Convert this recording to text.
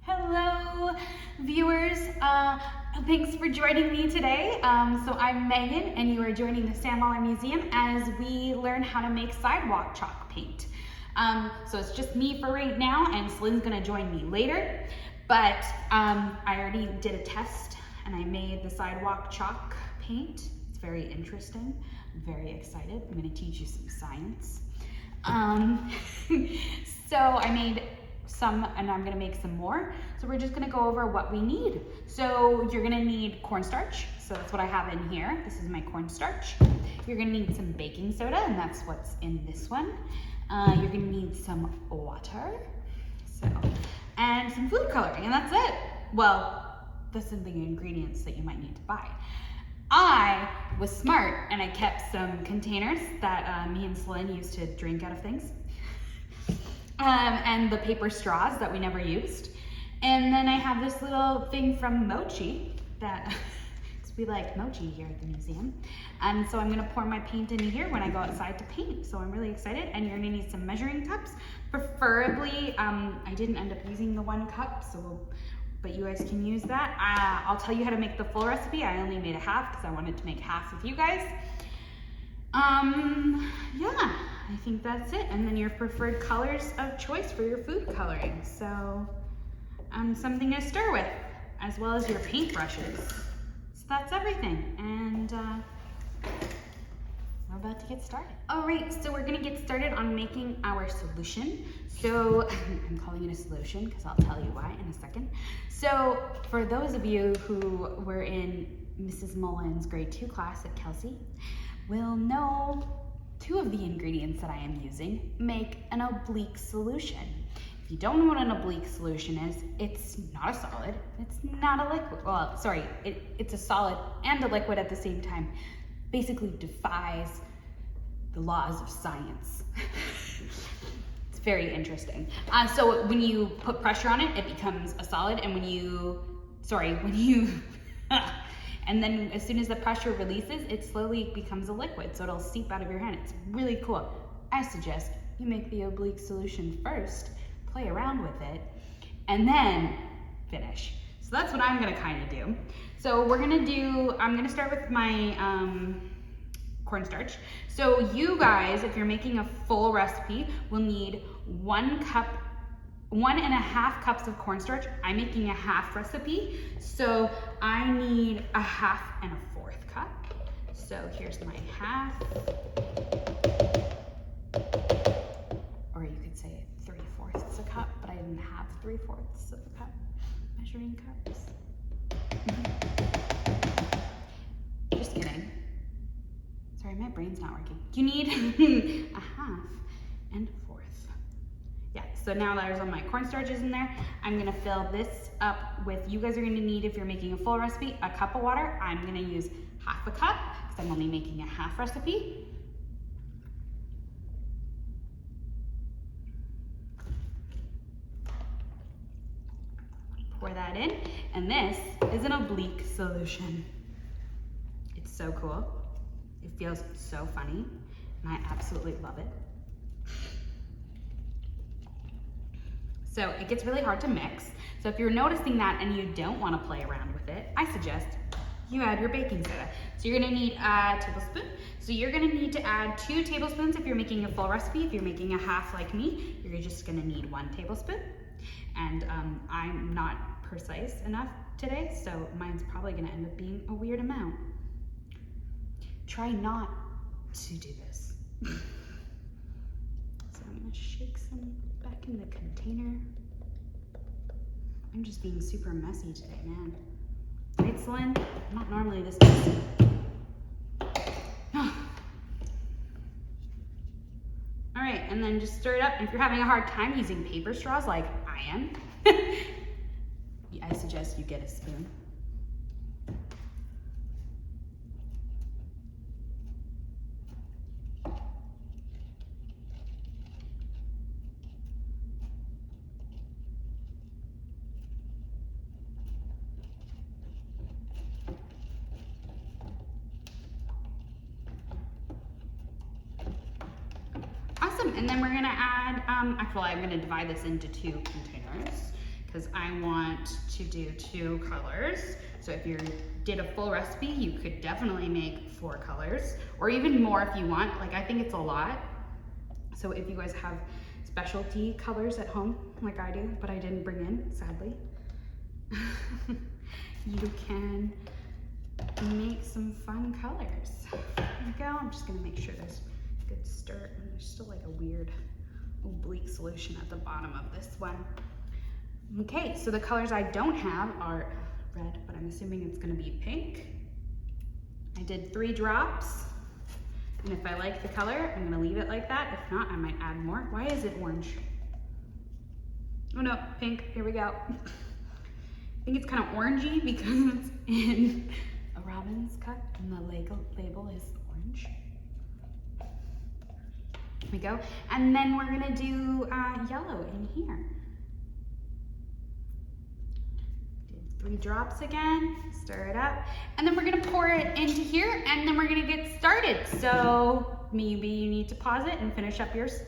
Hello, viewers. Thanks for joining me today. So I'm Megan, and you are joining the Sam Waller Museum as we learn how to make sidewalk chalk paint. So it's just me for right now, and Slynn's gonna join me later. But I already did a test, and I made the sidewalk chalk paint. It's very interesting. I'm very excited. I'm gonna teach you some science. So I made some, and I'm gonna make some more. So we're just gonna go over what we need. So you're gonna need cornstarch. So that's what I have in here. This is my cornstarch. You're gonna need some baking soda, and that's what's in this one. You're gonna need some water, and some food coloring, and that's it. Well, this is the ingredients that you might need to buy. I was smart, and I kept some containers that me and Slynn used to drink out of things. And the paper straws that we never used. And then I have this little thing from Mochi that, because we like Mochi here at the museum. And so I'm gonna pour my paint into here when I go outside to paint. So I'm really excited. And you're gonna need some measuring cups. Preferably, I didn't end up using the 1 cup, but you guys can use that. I'll tell you how to make the full recipe. I only made a half because I wanted to make half with you guys. Yeah, I think that's it. And then your preferred colors of choice for your food coloring. So, something to stir with, as well as your paintbrushes. So that's everything. And we're about to get started. All right, so we're gonna get started on making our solution. So I'm calling it a solution because I'll tell you why in a second. So for those of you who were in Mrs. Mullen's grade 2 class at Kelsey, will know 2 of the ingredients that I am using make an oblique solution. If you don't know what an oblique solution is, it's not a solid, it's not a liquid. Well, sorry, it's a solid and a liquid at the same time. Basically defies the laws of science. It's very interesting. So when you put pressure on it, it becomes a solid, and and then as soon as the pressure releases, it slowly becomes a liquid, so it'll seep out of your hand. It's really cool. I suggest you make the oblique solution first, play around with it, and then finish. So that's what I'm gonna kind of do. So I'm gonna start with my cornstarch. So you guys, if you're making a full recipe, will need 1.5 cups of cornstarch. I'm making a half recipe, so I need a 1/2 and a 1/4 cup. So here's my 1/2, or you could say 3/4 a cup, but I didn't have 3/4 of a cup measuring cups. Just kidding. Sorry, my brain's not working. You need a 1/2 and a 1/4. Yeah, so now there's all my cornstarches in there. I'm gonna fill this up with, you guys are gonna need, if you're making a full recipe, a cup of water. I'm gonna use 1/2 a cup because I'm only making a half recipe. Pour that in, and this is an oblique solution. It's so cool. It feels so funny, and I absolutely love it. So it gets really hard to mix. So if you're noticing that and you don't want to play around with it, I suggest you add your baking soda. So you're gonna need a tablespoon. So you're gonna need to add 2 tablespoons if you're making a full recipe. If you're making a half like me, you're just gonna need 1 tablespoon. And I'm not precise enough today, so mine's probably gonna end up being a weird amount. Try not to do this. So I'm gonna shake some back in the container. I'm just being super messy today, man. Right, Slynn? I'm not normally this messy. All right, and then just stir it up. If you're having a hard time using paper straws like I am, I suggest you get a spoon. Awesome, and then we're gonna add Actually, I'm gonna divide this into 2 containers because I want to do 2 colors. So if you did a full recipe, you could definitely make 4 colors or even more if you want. Like, I think it's a lot. So if you guys have specialty colors at home, like I do, but I didn't bring in, sadly, you can make some fun colors. There you go. I'm just gonna make sure there's a good stir, and there's still like a weird oblique solution at the bottom of this one. Okay, so the colors I don't have are red, but I'm assuming it's gonna be pink. I did 3 drops, and if I like the color, I'm gonna leave it like that. If not, I might add more. Why is it orange? Oh no, pink, here we go. I think it's kind of orangey because it's in a Robin's cup and the label is orange. Here we go. And then we're gonna do yellow in here. Did 3 drops again, stir it up. And then we're gonna pour it into here and then we're gonna get started. So maybe you need to pause it and finish up yours.